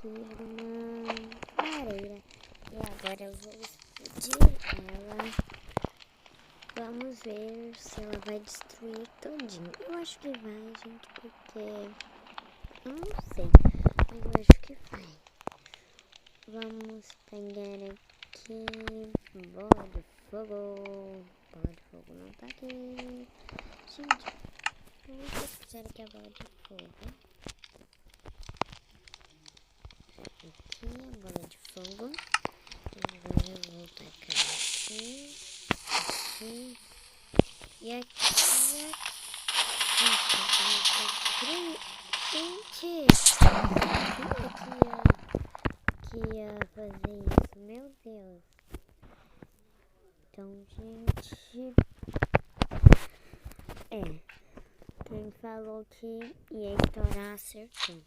aqui uma lareira. E agora eu vou explodir ela. Vamos ver se ela vai destruir todinho. Eu acho que vai, gente, porque... eu não sei, mas eu acho que vai. Vamos pegar aqui... bola de fogo. Bola de fogo não tá aqui. Gente, eu vou pesquisar aqui a bola de fogo. Aqui a bola de fogo. Agora eu vou tacar aqui. Aqui. E aqui. Gente, que ia fazer isso, meu Deus. Então, gente, quem falou que ia estourar acertou.